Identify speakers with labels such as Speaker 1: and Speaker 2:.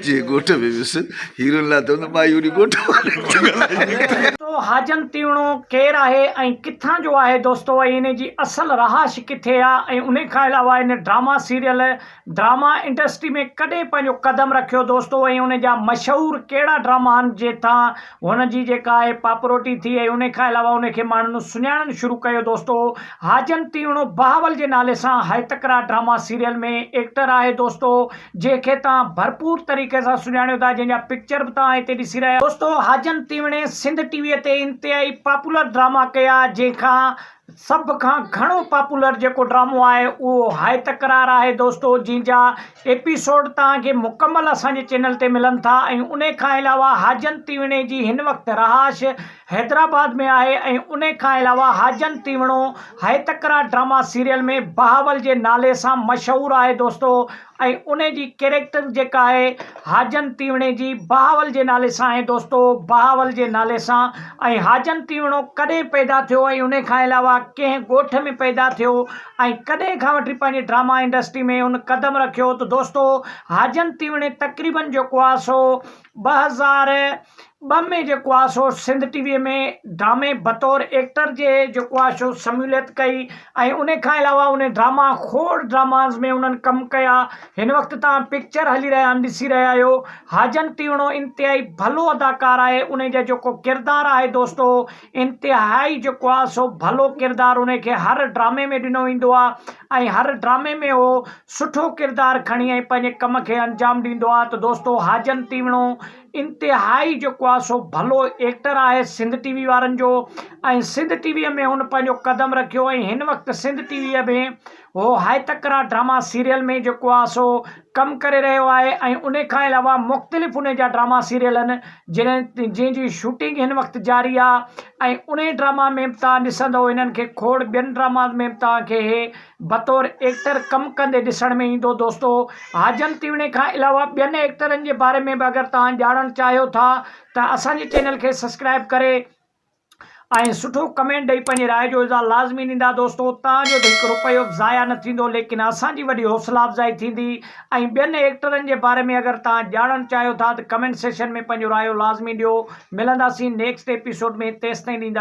Speaker 1: जे गोठ में वियुसि हीरो ला तो मायूरी गोठ
Speaker 2: तो हाजन तीवणो केर आहे ऐं किथां जो आहे दोस्तो ऐं इन जी असल रहाश किथे आहे ऐं उन खां अलावा इन ड्रामा सीरियल ड्रामा इंडस्ट्री में कॾहिं पंहिंजो कदम रखियो दोस्तो ऐं उन जा मशहूरु कहिड़ा ड्रामा आहिनि जेतां हुन जी जेका आहे पापरोटी थी ऐं उन खां अलावा उनखे माण्हुनि सुञाणणु शुरू कयो दोस्तो। हाजन तीवणो बहावल जे नाले सां हायतकरा ड्रामा सीरियल में एक्टर आहे दोस्तो, जंहिंखे तव्हां भरपूर तरीक़े सां सुञाणियो था, जंहिंजा पिक्चर बि तव्हां हिते ॾिसी रहिया दोस्तो। हाजन तीवणे सिंध टीवीअ ते इंतिहाई पॉपुलर ड्रामा कया, जंहिंखां सब खां घणो पॉपुलर जेको ड्रामो आहे उहो हायतकरार आहे दोस्तो, जंहिंजा एपिसोड तव्हांखे मुकमल असांजे चैनल ते मिलनि था। ऐं उन खां अलावा हाजन तीवणे जी हिन वक़्तु रहाश हैदराबाद में आहे ऐं उन खां अलावा हाजन तीवणो हायतकरा ड्रामा सीरियल में बहावल जे नाले सां मशहूरु आहे दोस्तो। ऐं उन जी कैरेक्टर जेका आहे हाजन तीवणे जी बहावल जे नाले सां आहे दोस्तो, बहावल जे नाले सां। ऐं हाजन तीवणो कॾहिं पैदा थियो ऐं उन खां अलावा कंहिं ॻोठ में पैदा थियो ऐं कॾहिं खां वठी पंहिंजी ड्रामा इंडस्ट्री में उन कदम रखियो त दोस्तो हाजन तीवणे तक़रीबन जेको आहे सो 2002 में जेको आहे सो सिंध टीवीअ में ड्रामे बतौर एक्टर जे जेको आहे सो शमूलियत कई ऐं उन खां अलावा उन ड्रामा खोड़ ड्रामाज़ में उन्हनि कमु कया। हिन वक़्तु तव्हां पिक्चर हली रहिया आहिनि ॾिसी रहिया आहियो। हाजन तीवणो इंतिहाई भलो अदाकार आहे, उन जो जेको किरदारु आहे दोस्तो इंतिहाई जेको आहे सो भलो किरदारु उनखे हर ड्रामे में ॾिनो वेंदो आहे ऐं हर ड्रामे में उहो सुठो किरदारु खणी ऐं पंहिंजे कम खे अंजाम ॾींदो आहे। त दोस्तो हाजन तीवणो इंतिहाई जेको आहे सो भलो एक्टर आहे सिंध टीवी वारनि जो ऐं सिंध टीवीअ में हुन पंहिंजो कदम रखियो ऐं हिन वक़्तु सिंध टीवीअ में हो हायतकरा ड्रामा सीरियल में जेको आहे सो कमु करे रहियो आहे। ऐं उन खां अलावा मुख़्तलिफ़ उन जा ड्रामा सीरियल आहिनि जंहिंजी शूटिंग हिन वक़्तु जारी आहे ऐं उन ड्रामा में बि तव्हां ॾिसंदव हिननि खे खोड़ ॿियनि ड्रामा में बि तव्हांखे हे बतौर एक्टर कमु कंदे ॾिसण में ईंदो दोस्तो। हाजन तीवणे खां अलावा ॿियनि एक्टरनि जे बारे में बि अगरि तव्हां ॼाणणु चाहियो था त असांजे चैनल खे सब्सक्राइब करे ऐं सुठो कमेंट ॾेई पंहिंजी राय जो इज़हार लाज़मी ॾींदा दोस्तो। तव्हांजो त हिकु रुपयो बि ज़ाया न थींदो, लेकिन असांजी वॾी हौसला अफ़ज़ाई थींदी। ऐं ॿियनि एक्टरनि जे बारे में अगरि तव्हां ॼाणणु चाहियो था त कमेंट सेक्शन में पंहिंजो रायो लाज़मी ॾियो। मिलंदासीं नेक्स्ट एपिसोड में, तेसिताईं ॾींदा